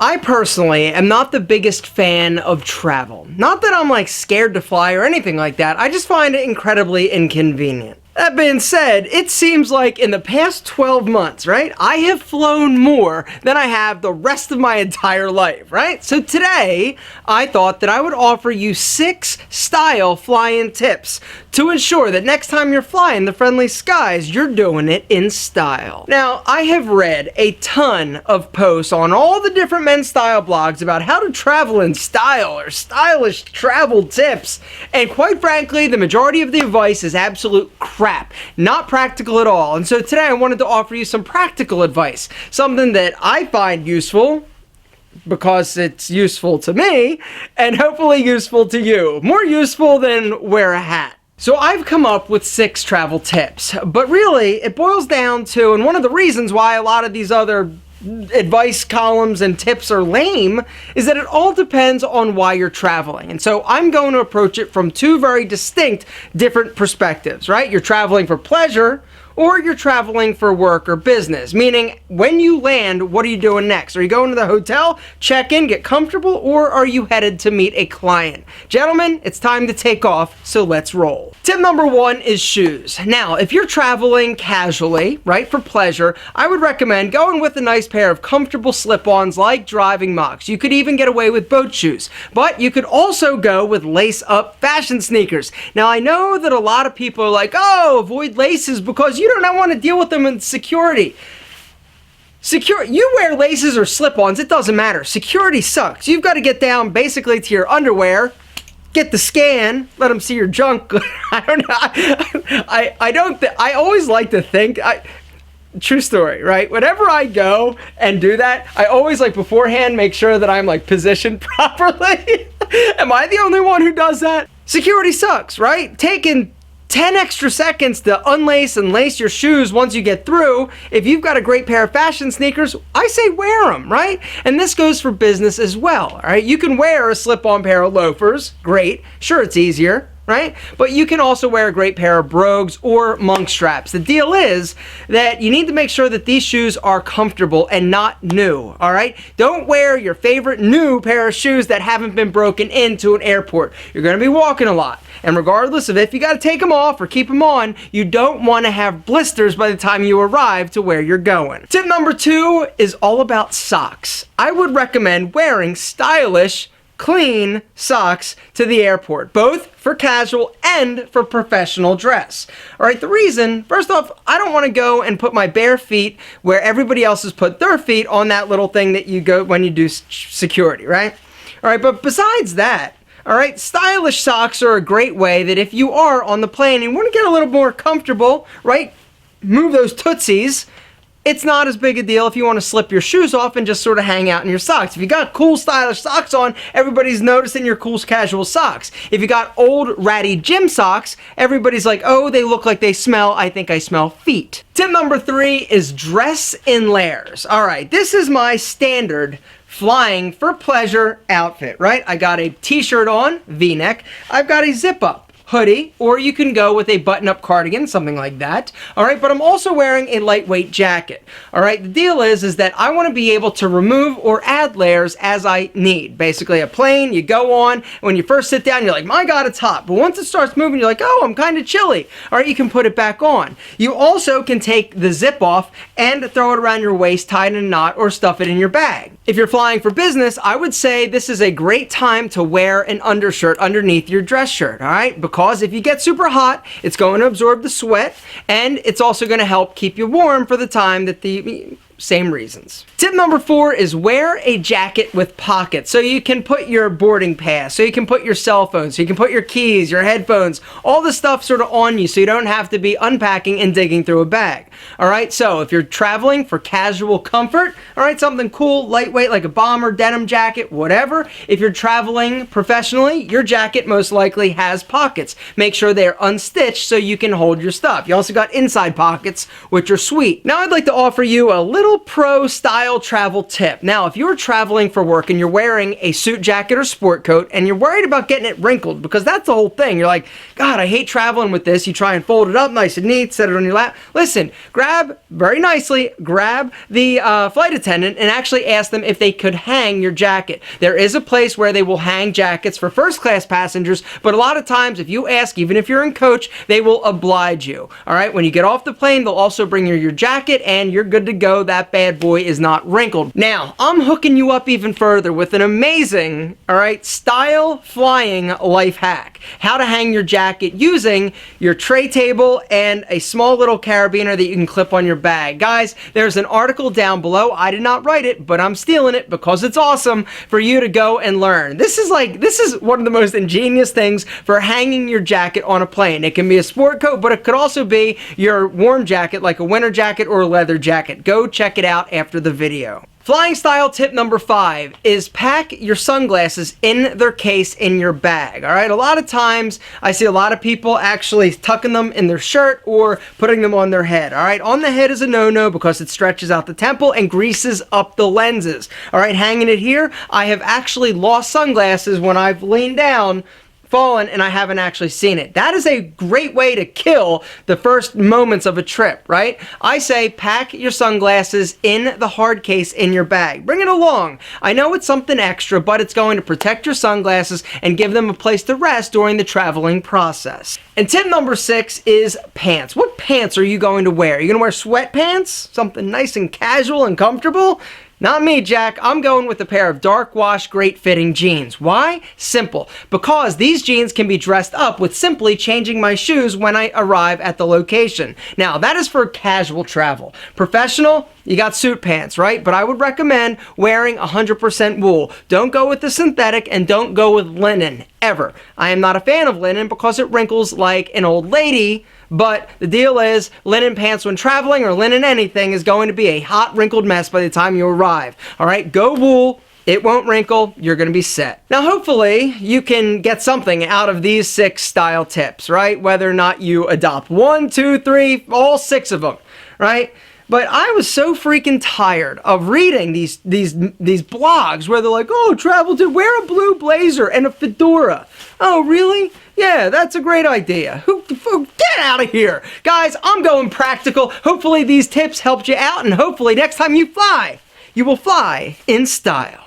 I personally am not the biggest fan of travel. Not that I'm like scared to fly or anything like that, I just find it incredibly inconvenient. That being said, it seems like in the past 12 months, right, I have flown more than I have the rest of my entire life, right? So today, I thought that I would offer you 6 style flying tips to ensure that next time you're flying the friendly skies, you're doing it in style. Now, I have read a ton of posts on all the different men's style blogs about how to travel in style or stylish travel tips, and quite frankly, the majority of the advice is absolute crap. Not practical at all. And so today I wanted to offer you some practical advice. Something that I find useful because it's useful to me and hopefully useful to you. More useful than wear a hat. So I've come up with 6 travel tips, but really it boils down to, and one of the reasons why a lot of these other advice columns and tips are lame, is that it all depends on why you're traveling. And so I'm going to approach it from 2 very distinct different perspectives, right? You're traveling for pleasure, or you're traveling for work or business. Meaning, when you land, what are you doing next? Are you going to the hotel, check in, get comfortable, or are you headed to meet a client? Gentlemen, it's time to take off, so let's roll. Tip number 1 is shoes. Now, if you're traveling casually, right, for pleasure, I would recommend going with a nice pair of comfortable slip-ons like driving mocs. You could even get away with boat shoes, but you could also go with lace-up fashion sneakers. Now, I know that a lot of people are like, oh, avoid laces because you do not want to deal with them in security. You wear laces or slip-ons, it doesn't matter. Security sucks. You've got to get down basically to your underwear, get the scan, let them see your junk. I don't know. I always like to think, true story, right? Whenever I go and do that, I always like beforehand make sure that I'm like positioned properly. Am I the only one who does that? Security sucks, right? Taking 10 extra seconds to unlace and lace your shoes once you get through. If you've got a great pair of fashion sneakers, I say wear them, right? And this goes for business as well, all right? You can wear a slip-on pair of loafers, great. Sure, it's easier, right? But you can also wear a great pair of brogues or monk straps. The deal is that you need to make sure that these shoes are comfortable and not new, all right? Don't wear your favorite new pair of shoes that haven't been broken into an airport. You're gonna be walking a lot. And regardless of if you gotta take them off or keep them on, you don't wanna have blisters by the time you arrive to where you're going. Tip number 2 is all about socks. I would recommend wearing stylish, clean socks to the airport, both for casual and for professional dress. All right, the reason, first off, I don't want to go and put my bare feet where everybody else has put their feet on that little thing that you go when you do security, right? All right, but besides that, all right, stylish socks are a great way that if you are on the plane and want to get a little more comfortable, right, move those tootsies, it's not as big a deal if you want to slip your shoes off and just sort of hang out in your socks. If you got cool stylish socks on, everybody's noticing your cool casual socks. If you got old ratty gym socks, everybody's like, oh, they look like they smell. I think I smell feet. Tip number 3 is dress in layers. All right, this is my standard flying for pleasure outfit, right? I got a t-shirt on, V-neck. I've got a zip-up hoodie, or you can go with a button-up cardigan, something like that. All right, but I'm also wearing a lightweight jacket. All right, the deal is that I want to be able to remove or add layers as I need. Basically, a plane, you go on, when you first sit down, you're like, my God, it's hot. But once it starts moving, you're like, oh, I'm kind of chilly. All right, you can put it back on. You also can take the zip off and throw it around your waist, tie it in a knot, or stuff it in your bag. If you're flying for business, I would say this is a great time to wear an undershirt underneath your dress shirt, all right? Because if you get super hot, it's going to absorb the sweat, and it's also going to help keep you warm for the time that same reasons. Tip number 4 is wear a jacket with pockets so you can put your boarding pass, so you can put your cell phone, so you can put your keys, your headphones, all the stuff sort of on you so you don't have to be unpacking and digging through a bag. All right, so if you're traveling for casual comfort, all right, something cool, lightweight like a bomber, denim jacket, whatever. If you're traveling professionally, your jacket most likely has pockets. Make sure they're unstitched so you can hold your stuff. You also got inside pockets, which are sweet. Now I'd like to offer you a little little pro style travel tip. Now, if you're traveling for work and you're wearing a suit jacket or sport coat and you're worried about getting it wrinkled, because that's the whole thing. You're like, God, I hate traveling with this. You try and fold it up nice and neat, set it on your lap. Listen, very nicely, grab the flight attendant and actually ask them if they could hang your jacket. There is a place where they will hang jackets for first class passengers, but a lot of times if you ask, even if you're in coach, they will oblige you. All right, when you get off the plane, they'll also bring you your jacket and you're good to go. That bad boy is not wrinkled. Now, I'm hooking you up even further with an amazing, all right, style flying life hack. How to hang your jacket using your tray table and a small little carabiner that you can clip on your bag. Guys, there's an article down below. I did not write it, but I'm stealing it because it's awesome for you to go and learn. This is one of the most ingenious things for hanging your jacket on a plane. It can be a sport coat, but it could also be your warm jacket, like a winter jacket or a leather jacket. Go check it out after the video. Flying style tip number 5 is pack your sunglasses in their case in your bag. All right, a lot of times I see a lot of people actually tucking them in their shirt or putting them on their head. All right, on the head is a no-no because it stretches out the temple and greases up the lenses. All right, hanging it here, I have actually lost sunglasses when I've leaned down, fallen, and I haven't actually seen it. That is a great way to kill the first moments of a trip, right? I say pack your sunglasses in the hard case in your bag. Bring it along. I know it's something extra, but it's going to protect your sunglasses and give them a place to rest during the traveling process. And tip number 6 is pants. What pants are you going to wear? Are you going to wear sweatpants? Something nice and casual and comfortable? Not me, Jack. I'm going with a pair of dark wash, great fitting jeans. Why? Simple. Because these jeans can be dressed up with simply changing my shoes when I arrive at the location. Now, that is for casual travel. Professional, you got suit pants, right? But I would recommend wearing 100% wool. Don't go with the synthetic and don't go with linen, ever. I am not a fan of linen because it wrinkles like an old lady. But the deal is, linen pants when traveling or linen anything is going to be a hot, wrinkled mess by the time you arrive. All right, go wool. It won't wrinkle. You're going to be set. Now, hopefully, you can get something out of these 6 style tips, right? Whether or not you adopt 1, 2, 3, all 6 of them, right? But I was so freaking tired of reading these blogs where they're like, oh, travel to wear a blue blazer and a fedora. Oh, really? Yeah, that's a great idea. Get out of here. Guys, I'm going practical. Hopefully these tips helped you out, and hopefully next time you fly, you will fly in style.